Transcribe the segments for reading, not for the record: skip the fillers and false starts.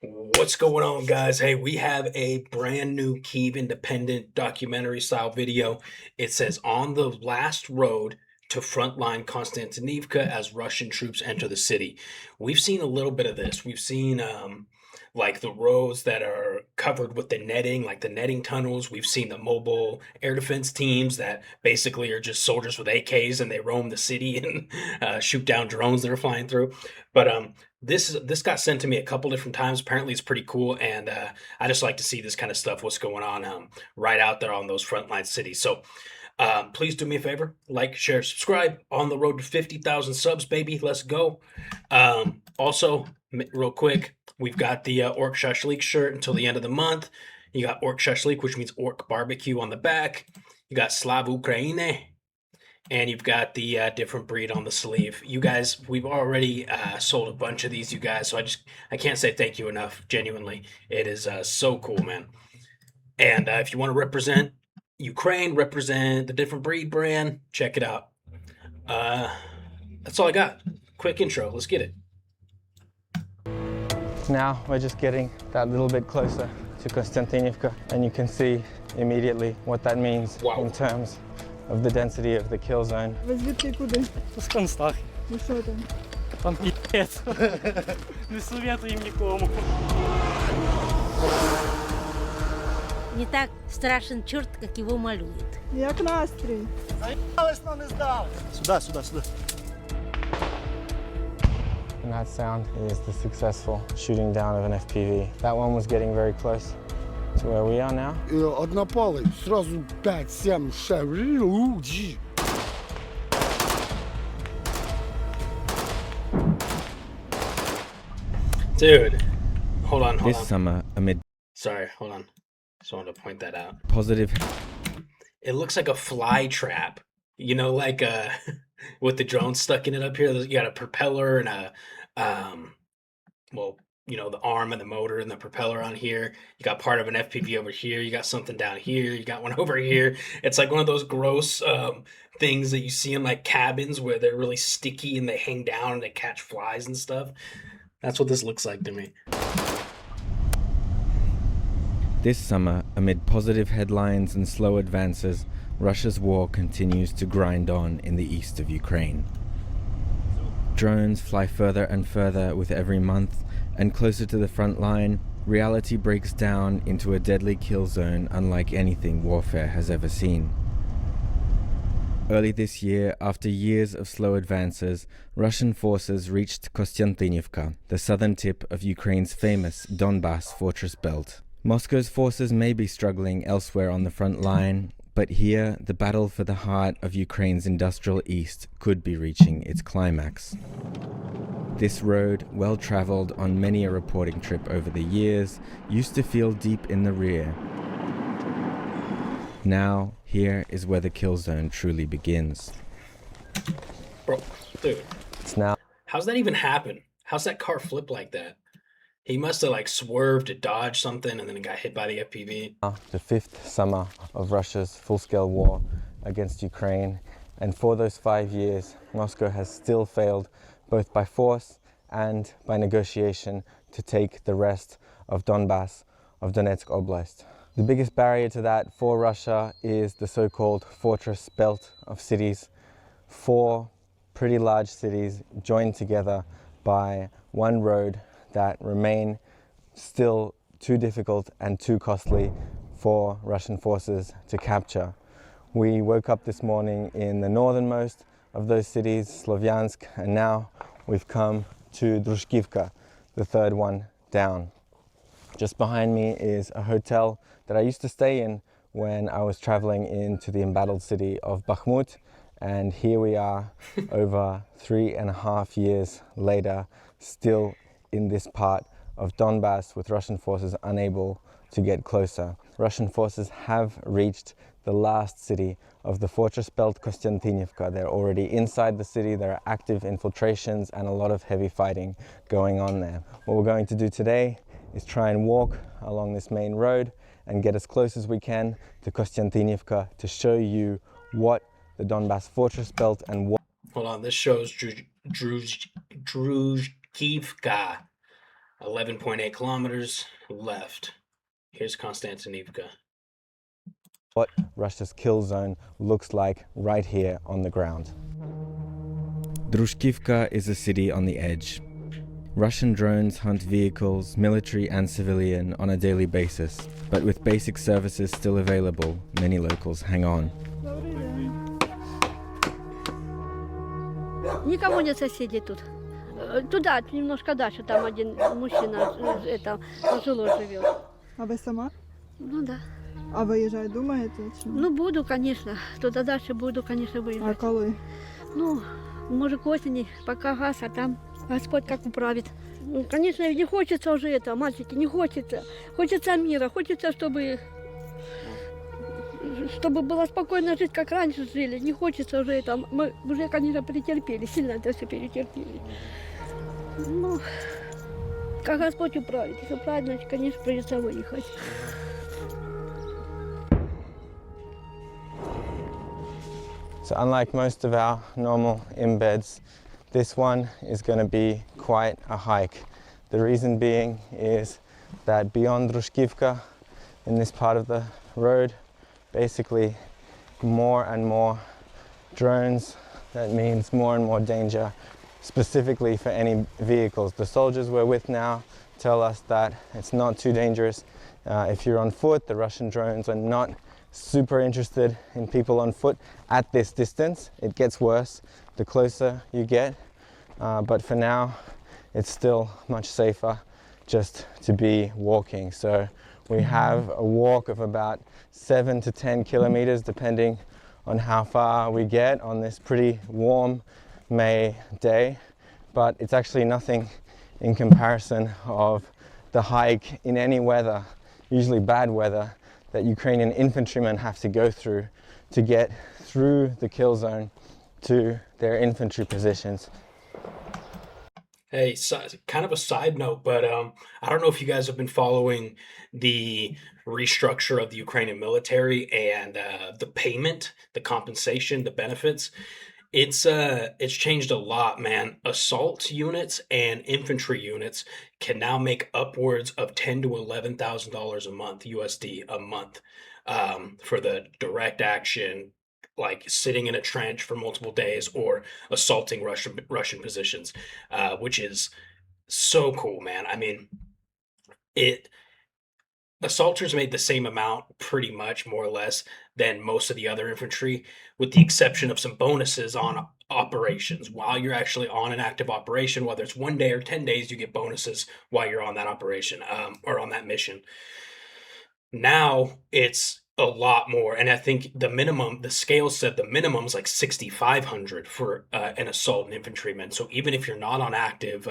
What's going on, guys? Hey, we have a brand new Kyiv independent documentary style video. It says on the last road to frontline Konstantinivka as Russian troops enter the city. We've seen a little bit of this. We've seen like the roads that are covered with the netting, like the netting tunnels. We've seen the mobile air defense teams that basically are just soldiers with AKs and they roam the city and shoot down drones that are flying through. But this got sent to me a couple different times. Apparently, it's pretty cool, and I just like to see this kind of stuff. What's going on right out there on those frontline cities? So please do me a favor, like, share, subscribe. On the road to 50,000 subs, baby. Let's go. Also, real quick, we've got the ORC SHASHLIK shirt until the end of the month. You got ORC SHASHLIK, which means orc barbecue on the back. You got Slav Ukraine, and you've got the different breed on the sleeve. You guys, we've already sold a bunch of these, you guys. So I can't say thank you enough. Genuinely, it is so cool, man. And if you want to represent Ukraine, represent the different breed brand, check it out. That's all I got. Quick intro. Let's get it. Now we're just getting that little bit closer to Konstantinivka, and you can see immediately what that means in terms of the density of the kill zone. Ви звідки куди? З Констахи. І що там? Там пі***ць. Не советуем нікому. Не так страшен черт, как его малюют. Як настрій? Заїбались, но не здали. Сюди, сюди, сюди. And that sound is the successful shooting down of an FPV. That one was getting very close to where we are now. Однопалый, сразу 5, 7, 6. Dude, hold on. This summer, amid Sorry, hold on. Just wanted to point that out. positive It looks like a fly trap. You know, like with the drone stuck in it up here. You got a propeller and well, you know, the arm and the motor and the propeller on here. You got part of an FPV over here. You got something down here. You got one over here. It's like one of those gross things that you see in like cabins where they're really sticky and they hang down and they catch flies and stuff. That's what this looks like to me. This summer, amid positive headlines and slow advances, Russia's war continues to grind on in the east of Ukraine. Drones fly further and further with every month, and closer to the front line, reality breaks down into a deadly kill zone unlike anything warfare has ever seen. Early this year, after years of slow advances, Russian forces reached Konstantinivka, the southern tip of Ukraine's famous Donbas fortress belt. Moscow's forces may be struggling elsewhere on the front line, but here, the battle for the heart of Ukraine's industrial east could be reaching its climax. This road, well traveled on many a reporting trip over the years, used to feel deep in the rear. Now, here is where the kill zone truly begins. Bro, dude, It's now how's that even happen? How's that car flip like that? He must have like swerved to dodge something and then got hit by the FPV. the fifth summer of Russia's full-scale war against Ukraine, and for those 5 years, Moscow has still failed, both by force and by negotiation, to take the rest of Donbas, of Donetsk Oblast. The biggest barrier to that for Russia is the so-called fortress belt of cities. 4 pretty large cities joined together by one road that remain still too difficult and too costly for Russian forces to capture. We woke up this morning in the northernmost of those cities, Slovyansk, and now we've come to Drushkivka, the third one down. Just behind me is a hotel that I used to stay in when I was traveling into the embattled city of Bakhmut, and here we are over 3.5 years later, still in this part of Donbas with Russian forces unable to get closer. Russian forces have reached the last city of the fortress belt, Konstantinivka. They're already inside the city. There are active infiltrations and a lot of heavy fighting going on there. What we're going to do today is try and walk along this main road and get as close as we can to Konstantinivka to show you what the Donbas fortress belt and what... Hold on, this shows Druzhkivka. 11.8 kilometers left. Here's Konstantinivka. What Russia's kill zone looks like right here on the ground. Drushkivka is a city on the edge. Russian drones hunt vehicles, military and civilian, on a daily basis, but with basic services still available, many locals hang on. Добрий день. Никого нет соседей тут. Туда, немножко дальше, там один мужчина пожилой живет. А ви сама? Ну да. А виїжджати думаєте? Чи? Ну буду, конечно. Туда дальше буду, конечно, А выезжать. коли? Ну, может, к осени, пока газ, а там Господь как управит. Ну, конечно, не хочется уже это, мальчики, не хочется. Хочется мира, хочется, чтобы была спокойная жизнь, как раньше жили. Не хочется уже это. Мы уже, конечно, претерпели, сильно это все перетерпели. Ну, как Господь управит. Если правильно, значит, конечно, придется выехать. So unlike most of our normal embeds, this one is going to be quite a hike. The reason being is that beyond Drushkivka, in this part of the road, basically more and more drones. That means more and more danger, specifically for any vehicles. The soldiers we're with now tell us that it's not too dangerous if you're on foot. The Russian drones are not super interested in people on foot at this distance. It gets worse the closer you get, but for now it's still much safer just to be walking. So we have a walk of about 7 to 10 kilometers depending on how far we get on this pretty warm May day, but it's actually nothing in comparison of the hike in any weather, usually bad weather, that Ukrainian infantrymen have to go through to get through the kill zone to their infantry positions. Hey, kind of a side note, but I don't know if you guys have been following the restructure of the Ukrainian military and the payment, the compensation, the benefits. It's changed a lot, man. Assault units and infantry units can now make upwards of $10,000 to $11,000 a month, USD a month, for the direct action, like sitting in a trench for multiple days or assaulting Russian positions, which is so cool, man. I mean, assaulters made the same amount, pretty much, more or less, than most of the other infantry, with the exception of some bonuses on operations. While you're actually on an active operation, whether it's 1 day or 10 days, you get bonuses while you're on that operation, or on that mission. Now it's a lot more, and I think the scale said the minimum is like 6,500 for an assault and infantryman. So even if you're not on active,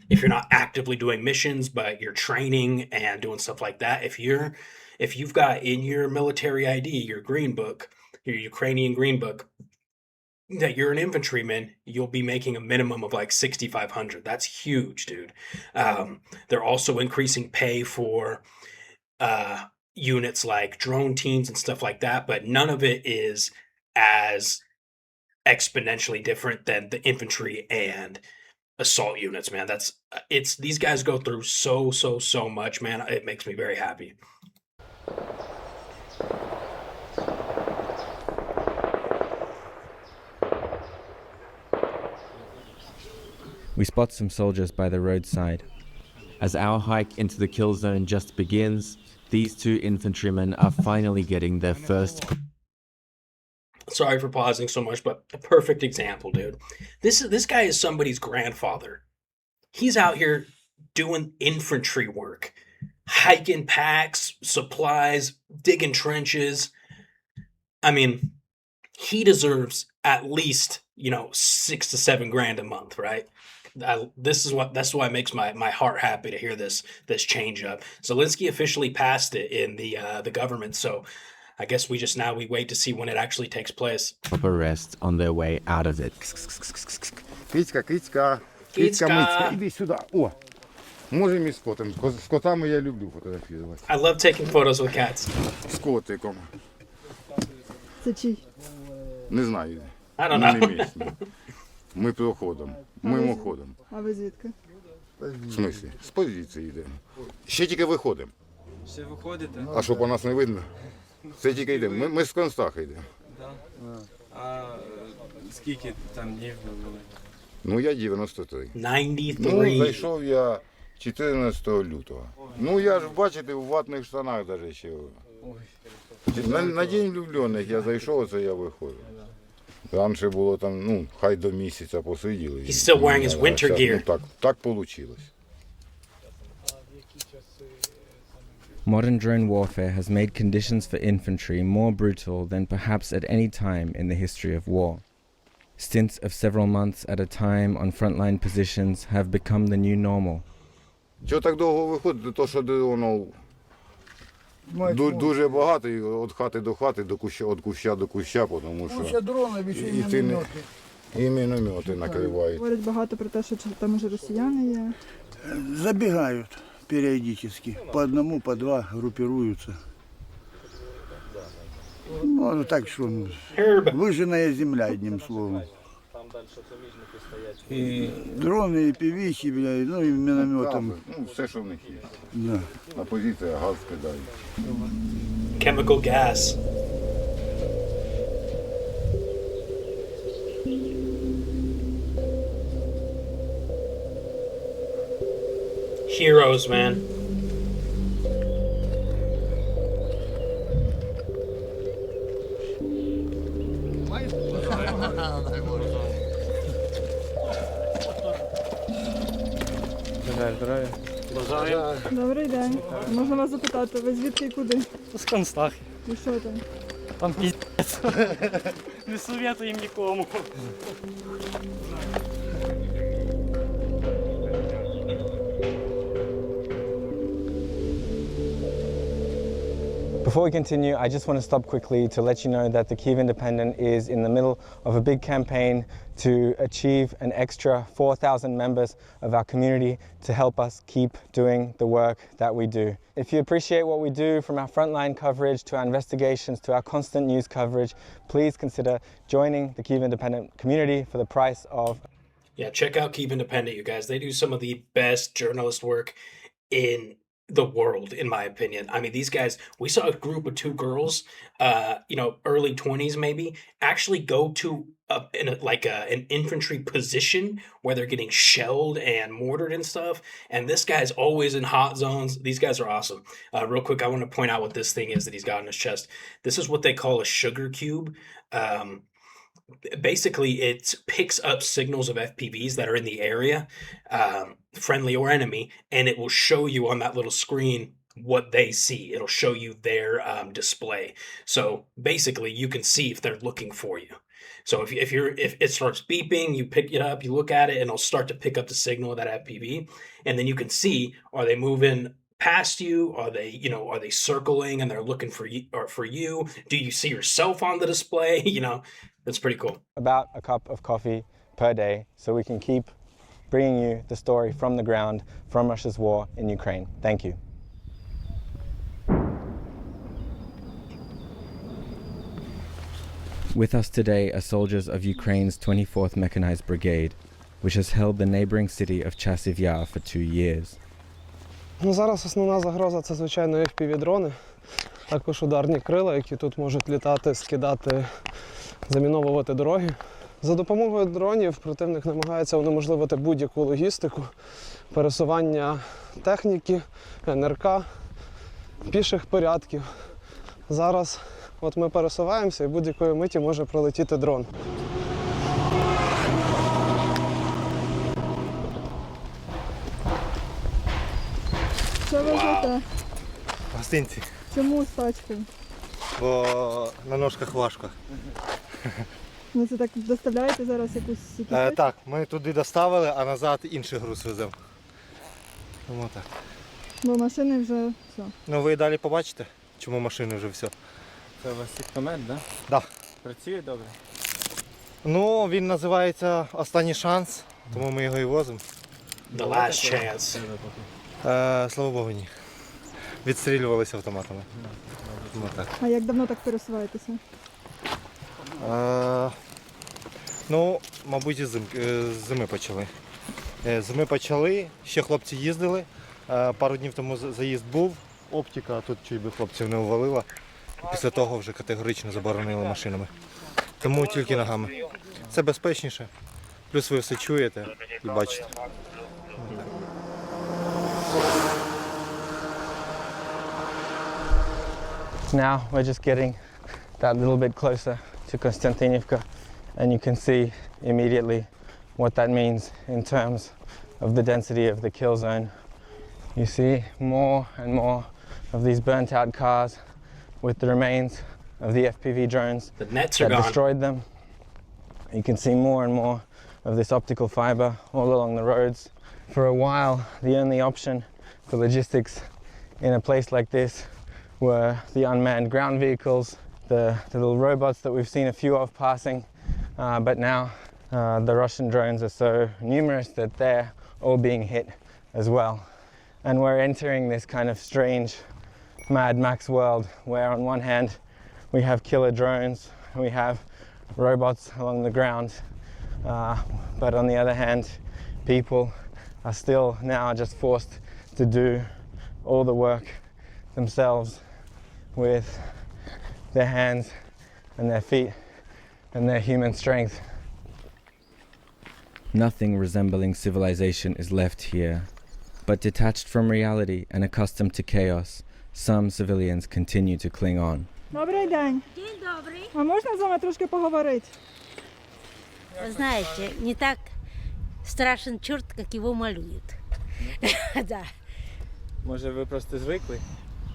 if you're not actively doing missions, but you're training and doing stuff like that, if you've got in your military ID, your green book, your Ukrainian green book, that you're an infantryman, you'll be making a minimum of like 6,500. That's huge, dude. They're also increasing pay for units like drone teams and stuff like that, but none of it is as exponentially different than the infantry and assault units, man. These guys go through so much, man. It makes me very happy. We spot some soldiers by the roadside. As our hike into the kill zone just begins, these two infantrymen are finally getting their first... Sorry for pausing so much, but a perfect example, dude. This guy is somebody's grandfather. He's out here doing infantry work, hiking packs, supplies, digging trenches. I mean, he deserves at least, $6 to $7 grand a month, right? That's why it makes my heart happy to hear this change up. Zelensky officially passed it in the government, so I guess we wait to see when it actually takes place. ...proper rest on their way out of it. Кицька, мицька, іди сюди. О, можемо і з котом. З котами я люблю фотографувати. I love taking photos with cats. З котиком. Це чий? Не знаю. I don't Ми не know. місні. Ми проходом, мимоходом. А ви звідки? В смислі? З позиції йдемо. Ще тільки виходимо. Ще виходите? А що по нас не видно? Це тільки йдемо. Ми з Констаха йдемо. А скільки там днів ви були? Ну я 93. 93. Ну, зайшов я 14 лютого. Ну я ж бачите, у ватних штанах навіть ще. На День влюблених я зайшов, це я виходив. Там ще було там, ну, хай до місяця посиділи. He's still wearing his winter gear. Ну, так вийшло. Modern drone warfare has made conditions for infantry more brutal than perhaps at any time in the history of war. Stints of several months at a time on frontline positions have become the new normal. Чого так довго виходить? То, що воно дуже багато, і від хати до хати, від куща до куща, тому що і міномети накривають. Говорять багато про те, що там уже росіяни є. Забегают периодически. По одному, по два группируются. Ну, так что, выжженная земля, одним словом. Дроны, и пивихи, блядь, ну и минометом. Ну, все, що в них є. Да. А позиція газ кидають. Chemical gas. Heroes, man. Здравия. Бажаю. Добрий день. Можна вас запитати, ви звідки і куди? З Констахи. І що там? Там піздець. Не советуємо нікому. Before we continue, I just want to stop quickly to let you know that the Kyiv Independent is in the middle of a big campaign to achieve an extra 4,000 members of our community to help us keep doing the work that we do. If you appreciate what we do, from our frontline coverage to our investigations to our constant news coverage, please consider joining the Kyiv Independent community for the price of... Yeah, check out Keep Independent, you guys. They do some of the best journalist work in the world, in my opinion. I mean, these guys, we saw a group of two girls, early 20s maybe, actually go to an infantry position where they're getting shelled and mortared and stuff. And this guy's always in hot zones. These guys are awesome. Real quick, I want to point out what this thing is that he's got on his chest. This is what they call a sugar cube. Basically, it picks up signals of FPVs that are in the area, friendly or enemy, and it will show you on that little screen what they see. It'll show you their display. So basically, you can see if they're looking for you. So if it starts beeping, you pick it up, you look at it, and it'll start to pick up the signal of that FPV, and then you can see, are they moving past you? Are they circling and they're looking for you? Or for you? Do you see yourself on the display? That's pretty cool. about a cup of coffee per day so we can keep bringing you the story from the ground from Russia's war in Ukraine. Thank you. With us today are soldiers of Ukraine's 24th Mechanized Brigade, which has held the neighboring city of Chasiv Yar for 2 years. Зараз основна загроза – це, звичайно, FPV-дрони, також ударні крила, які тут можуть літати, скидати, заміновувати дороги. За допомогою дронів противник намагається унеможливити будь-яку логістику, пересування техніки, НРК, піших порядків. Зараз ми пересуваємося і будь-якої миті може прилетіти дрон. Що ви везете? Гостинці. Чому з тачкою? Бо на ножках важко. Ви це так доставляєте зараз якусь... Так, ми туди доставили, а назад інший груз веземо. Тому так. Бо машини вже все. Ну ви далі побачите, чому машини вже все. Це у вас сектомет, да? Да. Працює добре? Ну, він називається «Останній шанс», тому ми його і возимо. The last chance. Слава Богу, ні. Відстрілювалися автоматами. Ну, так. А як давно так пересуваєтеся? Ну, мабуть, з зими почали. Ми почали, ще хлопці їздили, пару днів тому заїзд був, оптика, а тут чуть би хлопців не увалило. Після того вже категорично заборонили машинами. Тому тільки ногами. Це безпечніше, плюс ви все чуєте і бачите. Now we're just getting that little bit closer to Konstantinivka, and you can see immediately what that means in terms of the density of the kill zone. You see more and more of these burnt out cars with the remains of the FPV drones The nets are that gone. destroyed them. You can see more and more of this optical fiber all along the roads. For a while, the only option for logistics in a place like this were the unmanned ground vehicles, the little robots that we've seen a few of passing, but now the Russian drones are so numerous that they're all being hit as well. And we're entering this kind of strange Mad Max world where on one hand we have killer drones, we have robots along the ground, but on the other hand people are still now just forced to do all the work themselves with their hands and their feet and their human strength. Nothing resembling civilization is left here, but detached from reality and accustomed to chaos, some civilians continue to cling on. Добрий день. День добрый. А можна з вами трошки поговорити? Вы знаете, не так страшен черт, как его малюют. Да. Може ви просто звикли?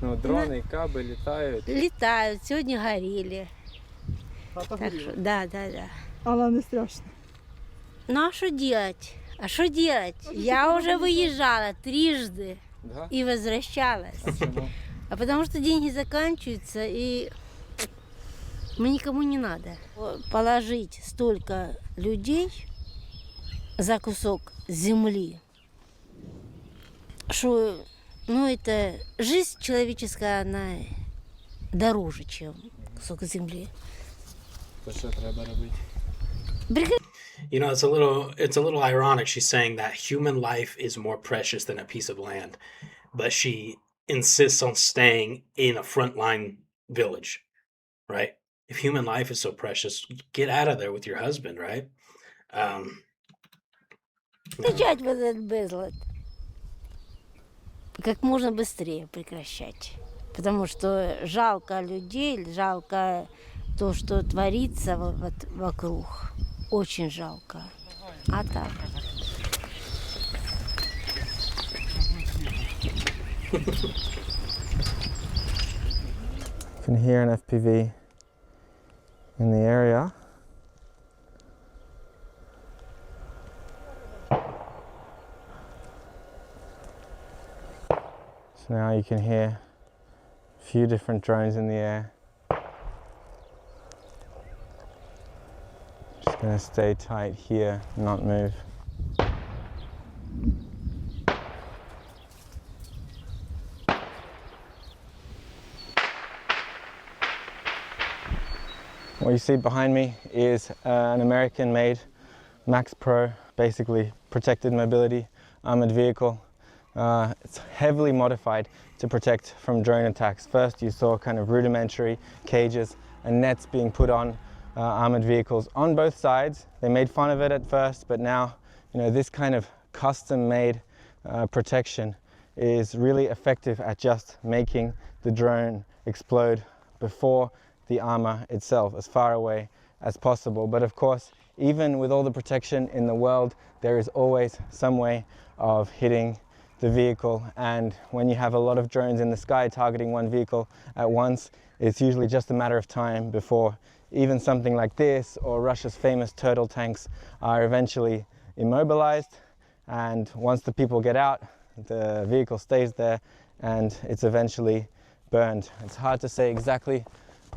Ну, дрони, каби літають. Летают, сегодня горели. Так что, да. Але не страшно. Ну а что делать? А что делать? Я уже выезжала трижды Да? и возвращалась. Чому? А потому что деньги заканчиваются, и мы никому не надо. Положить столько людей за кусок земли, что, ну, это жизнь человеческая, она дороже, чем кусок земли. То що треба робити? You know, it's a little ironic. She's saying that human life is more precious than a piece of land, but she insists on staying in a frontline village, right? If human life is so precious, get out of there with your husband, right? Встречать вот этот безлад. Как можно быстрее прекращать. Потому что жалко людей, жалко то, что творится вот вокруг. Очень жалко. А так. You can hear an FPV in the area. So now you can hear a few different drones in the air. Just going to stay tight here, not move. What you see behind me is an American-made Max Pro, basically protected mobility armored vehicle. It's heavily modified to protect from drone attacks. First you saw kind of rudimentary cages and nets being put on armored vehicles on both sides. They made fun of it at first, but now, you know, this kind of custom-made protection is really effective at just making the drone explode before the armor itself, as far away as possible. But of course, even with all the protection in the world, there is always some way of hitting the vehicle, and when you have a lot of drones in the sky targeting one vehicle at once, it's usually just a matter of time before even something like this or Russia's famous turtle tanks are eventually immobilized, and once the people get out, the vehicle stays there and it's eventually burned. It's hard to say exactly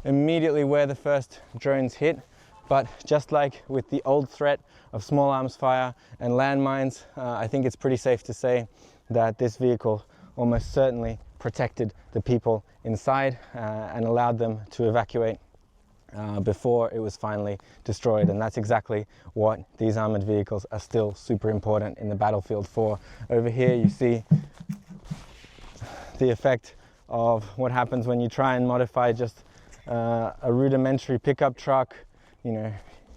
immediately where the first drones hit, but just like with the old threat of small arms fire and landmines, I think it's pretty safe to say that this vehicle almost certainly protected the people inside and allowed them to evacuate. before it was finally destroyed. And that's exactly what these armored vehicles are still super important in the battlefield for. Over here you see the effect of what happens when you try and modify just a rudimentary pickup truck, you know,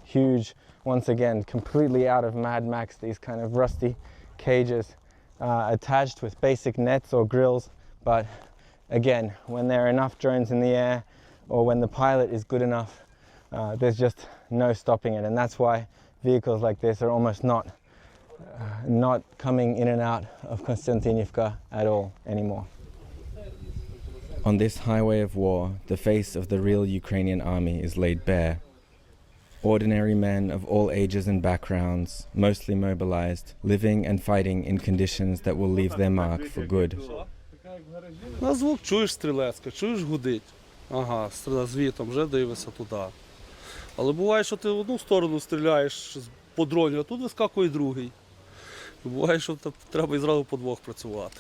huge, once again, completely out of Mad Max, these kind of rusty cages attached with basic nets or grills. But again, when there are enough drones in the air, or when the pilot is good enough, there's just no stopping it. And that's why vehicles like this are almost not coming in and out of Konstantinivka at all anymore. On this highway of war, the face of the real Ukrainian army is laid bare. Ordinary men of all ages and backgrounds, mostly mobilized, living and fighting in conditions that will leave their mark for good. На звук чуєш стрілецьке, чуєш гудить. Ага, звітом вже дивишся туди. Але буває, що ти в одну сторону стріляєш по дроні, а тут вискакує другий. І буває, що треба і зразу по двох працювати.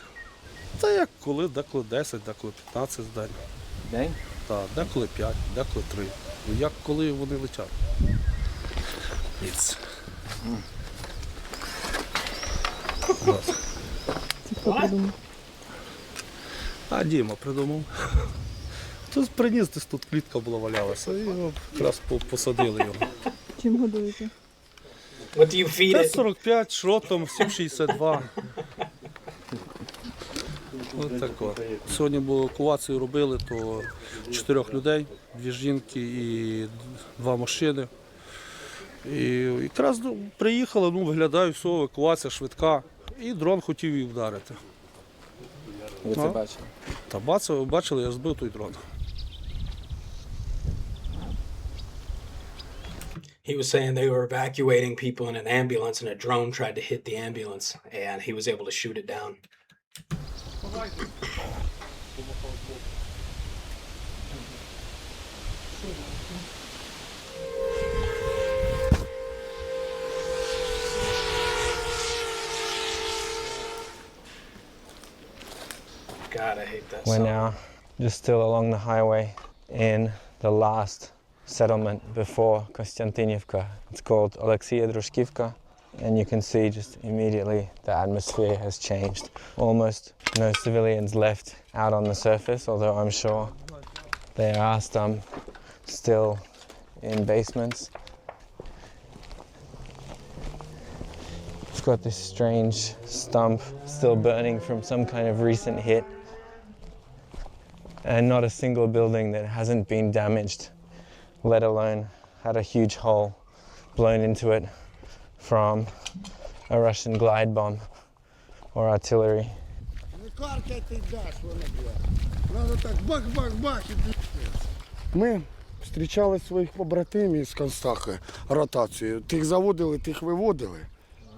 Та як коли, деколи 10, деколи 15 в день. День? Так, деколи 5, деколи 3. Як коли вони летять. Це хто придумав? А Діма придумав. Тут приніс, десь тут клітка була валялася, і його якраз посадили його. Чим годуєте? What do you feed it? 5,45, шротом, 7,62. Ось так от. Сьогодні було евакуацію робили, то 4 людей, 2 жінки і 2 машини. І якраз приїхали, виглядаю, все, евакуація швидка. І дрон хотів її вдарити. Ви це бачили? Та бачили, я збив той дрон. He was saying they were evacuating people in an ambulance and a drone tried to hit the ambulance and he was able to shoot it down. God, I hate that We're song. now just still along the highway in the last settlement before Konstantinivka. It's called Oleksiya Drushkivka, and you can see just immediately the atmosphere has changed. Almost no civilians left out on the surface, although I'm sure there are some still in basements. It's got this strange stump still burning from some kind of recent hit, and not a single building that hasn't been damaged, let alone had a huge hole blown into it from a Russian glide bomb or artillery. Ми зустрічали своїх побратимів з Констахи ротацією. Тих заводили, тих виводили.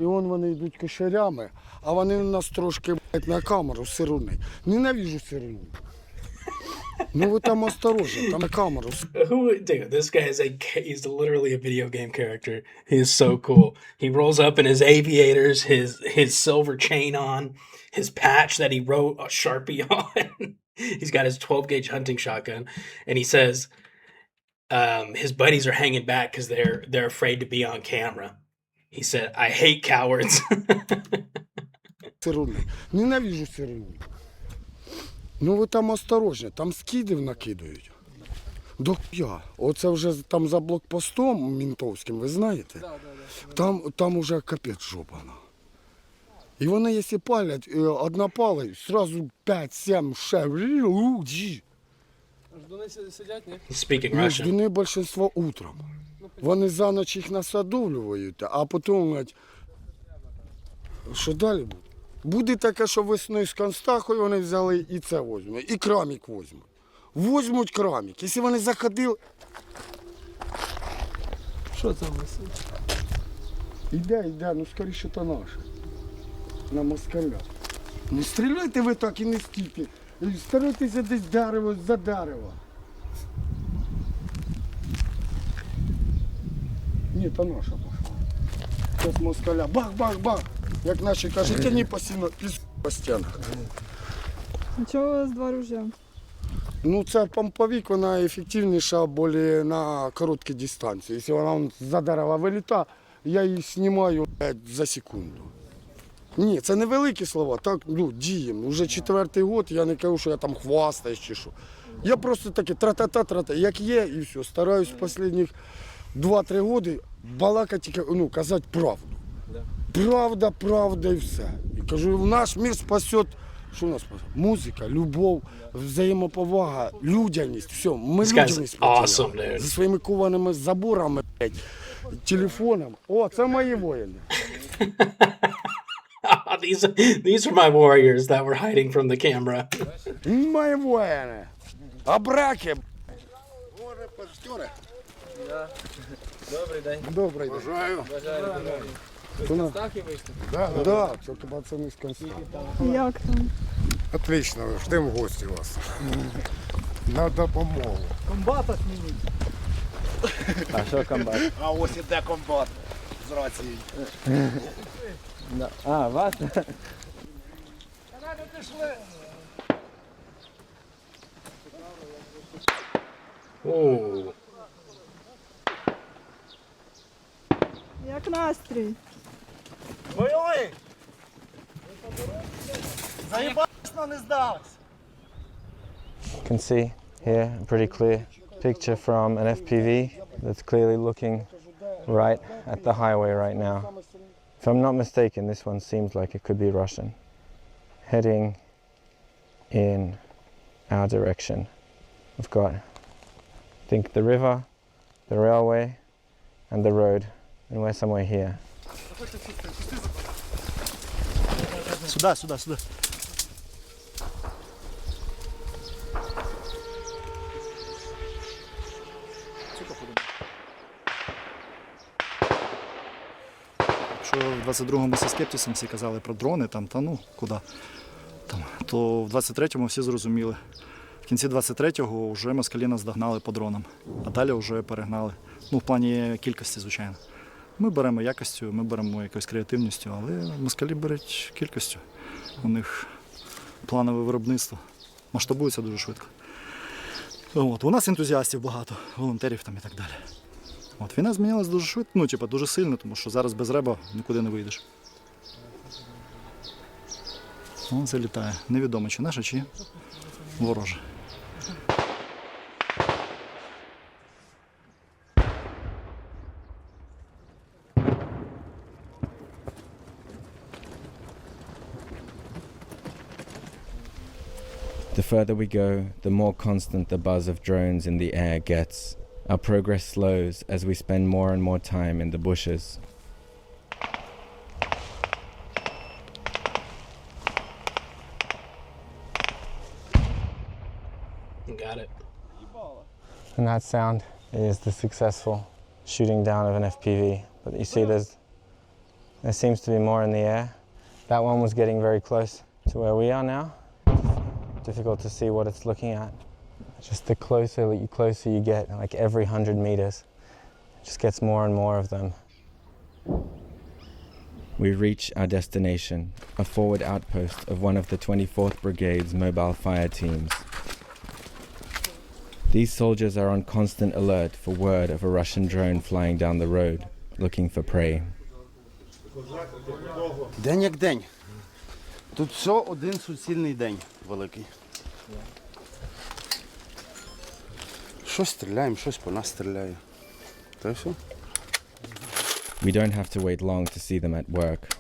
І вони йдуть кошарями, а вони у нас трошки на камеру сируни. Ненавижу сируни. Ну ви там осторожно, там на камеру. Dude, this guy is he's literally a video game character. He is so cool. He rolls up in his aviators, his silver chain on, his patch that he wrote a Sharpie on. He's got his 12-gauge hunting shotgun, and he says his buddies are hanging back because they're afraid to be on camera. He said, "I hate cowards." Сируни. Ненавижу сируни. Ну ви там осторожно, там скидів накидають. До я. Оце вже там за блокпостом мінтовським, ви знаєте? Там уже капець жопа. І вони, якщо палять, одна палить, одразу 5-7 ще. Ждуни сидять, ні? He's speaking Ну, Russian. ждуни більшість утром. Вони за ніч їх насадовлюють, а потім, говорять, що далі буде? Буде таке, що весною з Констахою вони взяли і це візьмуть, і крамік візьмуть. Візьмуть крамік. Якщо вони заходили... Що там висить? Іде, ну скоріше то наше. На москаля. Не стріляйте ви так і не стільки. Старайтеся десь дерево за дерево. Ні, то наша пошла. Зараз москаля. Бах-бах-бах. Як наші кажуть, тяні постійно по стінах. Чого у вас 2 ружья? Ну, ця помповик, вона ефективніша більше на короткі дистанції. Якщо вона за дерева вилітає, я її знімаю за секунду. Ні, це не великі слова, так, ну, діємо. Уже 4-й год, я не кажу, що я там хвастаюсь чи що. Я просто таке тра-та-та, як є, і все. Стараюсь останні 2-3 роки балакати, ну, казати правду. Правда і все. І кажу, наш мир спасет, що нас спасет? Музика, любов, взаємоповага, людяність, все. Ми людяність awesome, зі своїми кованими заборами, блядь, телефоном. О, це мої воїни. These are my warriors that were hiding from the camera. Мої воїни. А браки. Добрий день. Добрий день. Бажаю. Констахи вийшли? Да, це пацани з Константина. Як там? Отлично, ждемо в гості вас. На допомогу. Комбата змініть. А що комбат? А ось іде комбат з рацією. А, вас? Ooh. Як настрій? Бойовий! Заїбасно не здався! You can see here a pretty clear picture from an FPV that's clearly looking right at the highway right now. If I'm not mistaken, this one seems like it could be Russian, heading in our direction. We've got, I think, the river, the railway, and the road, and we're somewhere here. Сюди. Якщо в 22-му зі скептисом всі казали про дрони, там, та ну, куди, там, то в 23-му всі зрозуміли. В кінці 23-го вже москалі нас догнали по дронам, а далі вже перегнали. Ну, в плані кількості, звичайно. Ми беремо якістю, ми беремо якоюсь креативністю, але москалі беруть кількістю. У них планове виробництво. Масштабується дуже швидко. От. У нас ентузіастів багато, волонтерів там і так далі. От. Війна змінилась дуже швидко, ну, типу, дуже сильно, тому що зараз без реба нікуди не вийдеш. Вон залітає. Невідомо, чи наша, чи ворожа. The further we go, the more constant the buzz of drones in the air gets. Our progress slows as we spend more and more time in the bushes. Got it. And that sound is the successful shooting down of an FPV. But you see there seems to be more in the air. That one was getting very close to where we are now. Difficult to see what it's looking at. Just the closer you get, like every 100 meters, it just gets more and more of them. We reach our destination, a forward outpost of one of the 24th Brigade's mobile fire teams. These soldiers are on constant alert for word of a Russian drone flying down the road, looking for prey. День як день. Тут все один суцільний день великий. Щось стріляємо, щось по нас стріляє. Та й все. We don't have to wait long to see them at work.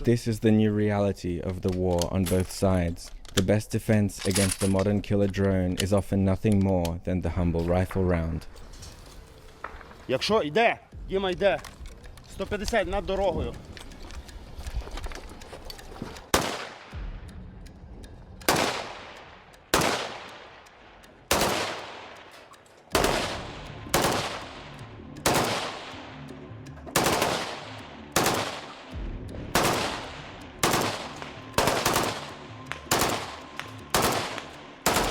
This is the new reality of the war on both sides. The best defense against the modern killer drone is often nothing more than the humble rifle round. Якщо йде, Діма йде, 150 над дорогою.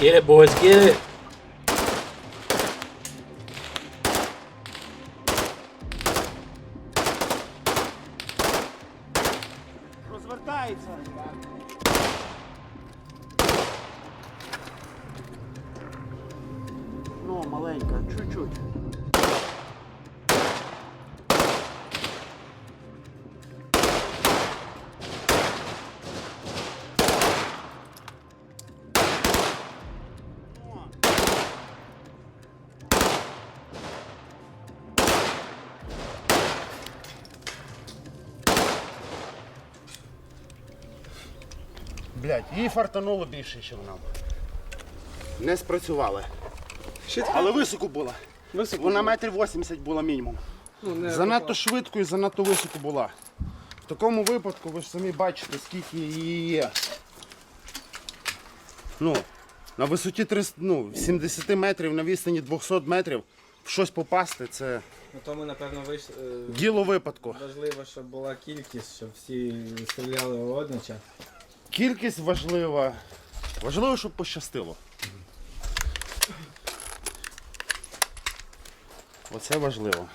Get it, boys, get it. Розвертається. маленька, чуть-чуть. Блядь, їй фартануло більше, ніж нам. Не спрацювали. Але високо була. Вона 1,80 м була мінімум. Занадто швидко і занадто високо була. В такому випадку ви ж самі бачите, скільки її є. Ну, на висоті 70 метрів, на відстані 200 метрів в щось попасти, це Тому, напевно, діло випадку. важливо, щоб була кількість, щоб всі стріляли водночас. Кількість важлива. Важливо, щоб пощастило. Оце важливо.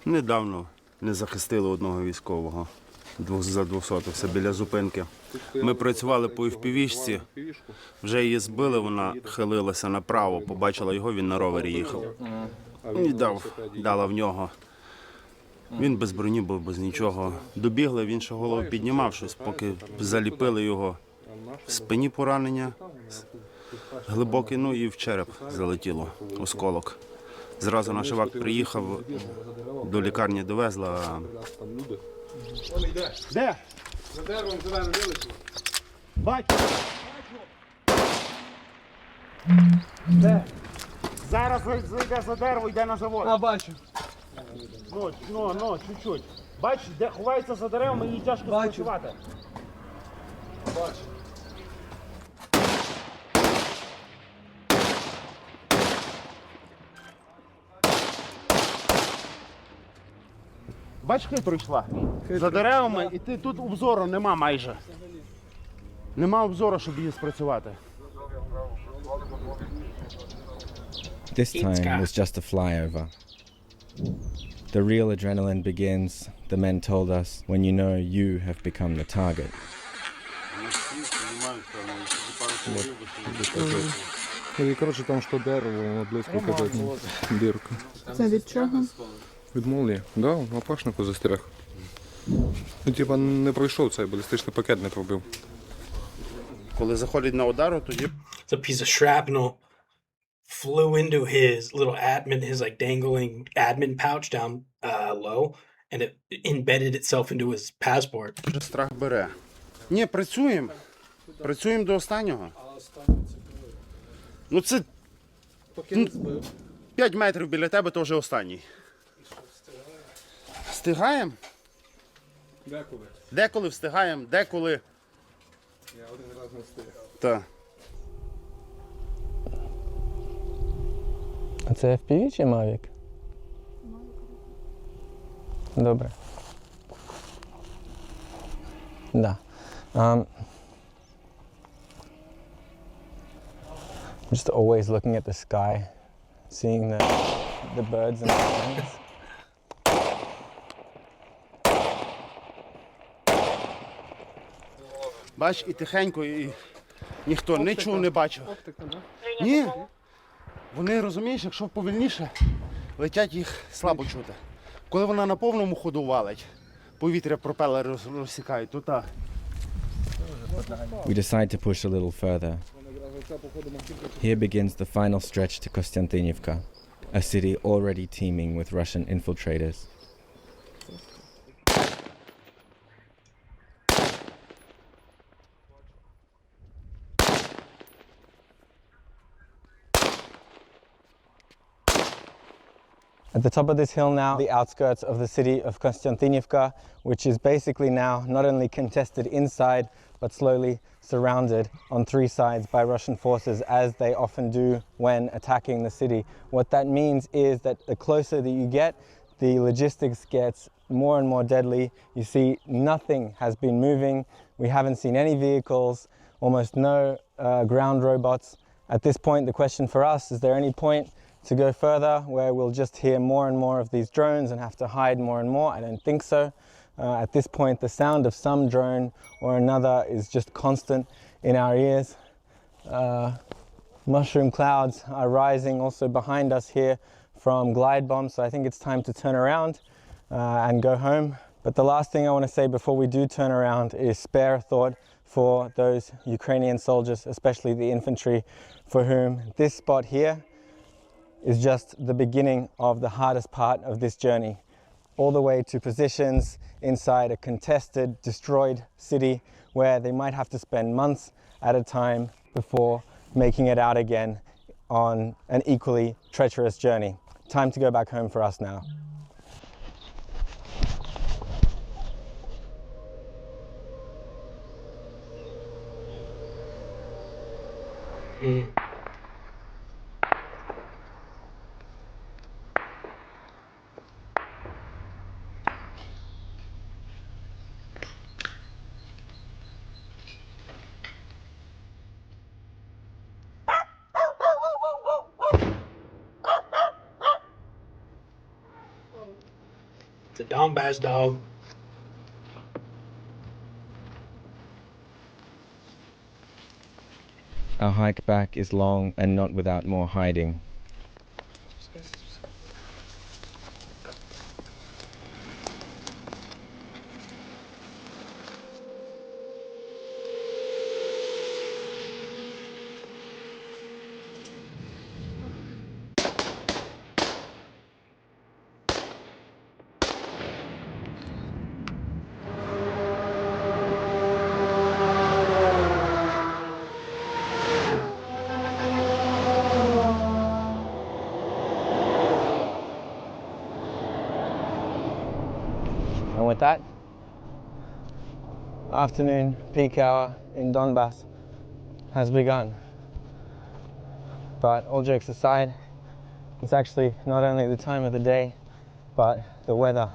Недавно не захистили одного військового за 200-х, біля зупинки. Ми працювали по FPV-шці, вже її збили, вона хилилася направо, побачила його, він на ровері їхав. І дала в нього. Він без броні був, без нічого. Добігли, він ще голову піднімав щось, поки заліпили його. В спині поранення, глибоке, ну і в череп залетіло, осколок. Зразу наш ВАК приїхав, до лікарні довезла. Де? За деревом зелене вилетіло. Бачу. Де? Зараз зайде за дерево, йде на завод. А, бачу. Ну, чуть-чуть. Бачиш, де ховається за деревами, їй тяжко спрацювати. Бачу. Бачиш, хитро йшла? За деревами, і ти тут обзору нема майже. Нема обзору, щоб її спрацювати. This time was just a flyover. The real adrenaline begins, the men told us, when you know you have become the target. І, коротше, там що дерево, воно близько кидає дірка. Це від чого? Від молнії? Да, в опашнику застряг. Ну, типа, не пройшов цей балістичний пакет, не пробив. Коли заходить на удару, тоді... It's a piece of shrapnel flew into his little his like dangling admin pouch down low, and it embedded itself into his passport. Вже страх бере. Ні, працюємо. Працюємо до останнього. Ну це 5 метрів біля тебе, то вже останній. Встигаємо? Деколи. Деколи встигаємо, деколи... Я один раз не встиг. Так. А це FPV чи Mavic? Добре. Да. Just always looking at the sky, seeing the birds and the planes. Бач, і тихенько, і ніхто не чув, не бачив. Оптика, да? Ні. Вони, розумієш, якщо повільніше, летять, їх слабо чути. Коли вона на повному ходу валить, повітря пропелери розсікають, то так. We decide to push a little further. Here begins the final stretch to Kostiantynivka, a city already teeming with Russian infiltrators. At the top of this hill now, the outskirts of the city of Kostiantynivka, which is basically now not only contested inside, but slowly surrounded on three sides by Russian forces, as they often do when attacking the city. What that means is that the closer that you get, the logistics gets more and more deadly. You see nothing has been moving. We haven't seen any vehicles, almost no ground robots. At this point, the question for us, is there any point to go further where we'll just hear more and more of these drones and have to hide more and more? I don't think so. At this point, the sound of some drone or another is just constant in our ears. Mushroom clouds are rising also behind us here from glide bombs, so I think it's time to turn around and go home. But the last thing I want to say before we do turn around is spare a thought for those Ukrainian soldiers, especially the infantry, for whom this spot here is just the beginning of the hardest part of this journey, all the way to positions inside a contested, destroyed city where they might have to spend months at a time before making it out again on an equally treacherous journey. Time to go back home for us now. The Donbass dog. Our hike back is long and not without more hiding. And with that, afternoon peak hour in Donbass has begun. But all jokes aside, it's actually not only the time of the day, but the weather.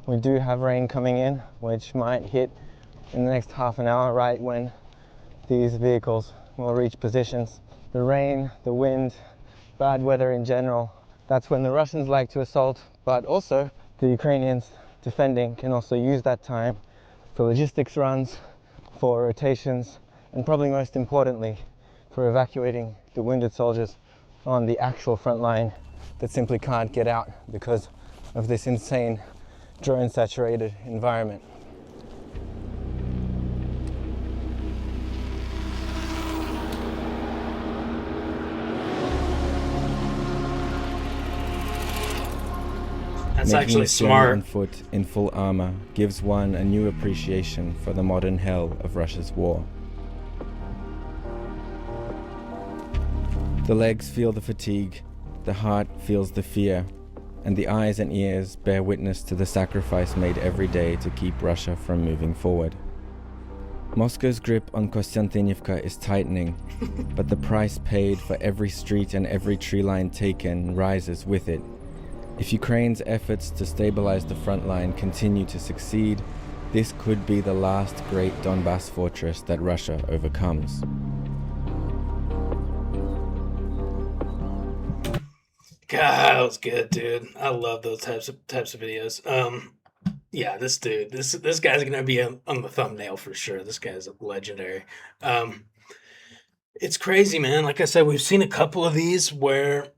We do have rain coming in, which might hit in the next half an hour, right when these vehicles will reach positions. The rain, the wind, bad weather in general, that's when the Russians like to assault, but also the Ukrainians defending can also use that time for logistics runs, for rotations, and probably most importantly, for evacuating the wounded soldiers on the actual front line that simply can't get out because of this insane drone-saturated environment. That's Making actually this journey smart. on foot in full armor gives one a new appreciation for the modern hell of Russia's war. The legs feel the fatigue, the heart feels the fear, and the eyes and ears bear witness to the sacrifice made every day to keep Russia from moving forward. Moscow's grip on Konstantinivka is tightening, but the price paid for every street and every tree line taken rises with it. If Ukraine's efforts to stabilize the front line continue to succeed, this could be the last great Donbass fortress that Russia overcomes. God, that was good, dude. I love those types of videos. Yeah, this dude, this guy's gonna be on the thumbnail for sure. This guy's legendary. It's crazy, man. Like I said, we've seen a couple of these where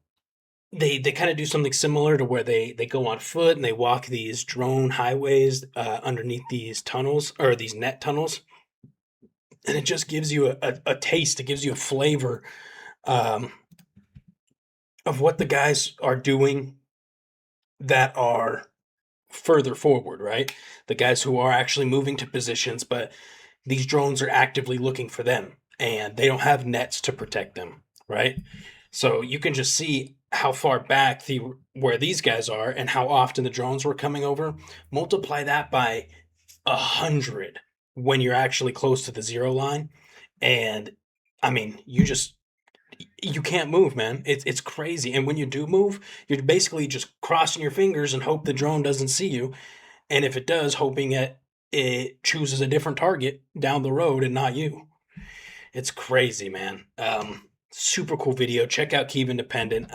they kind of do something similar to where they go on foot and they walk these drone highways underneath these tunnels or these net tunnels, and it just gives you a taste. It gives you a flavor of what the guys are doing that are further forward, right? The guys who are actually moving to positions, but these drones are actively looking for them and they don't have nets to protect them, right? So you can just see how far back where these guys are and how often the drones were coming over. Multiply that by 100 when you're actually close to the zero line. And I mean, you can't move, man. It's crazy. And when you do move, you're basically just crossing your fingers and hope the drone doesn't see you. And if it does, hoping it chooses a different target down the road and not you. It's crazy, man. Super cool video. Check out Kyiv Independent.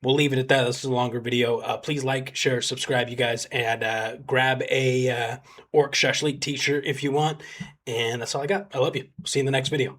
We'll leave it at that. This is a longer video. Please like, share, subscribe, you guys, and grab a ORC SHASHLIK t-shirt if you want. And that's all I got. I love you. See you in the next video.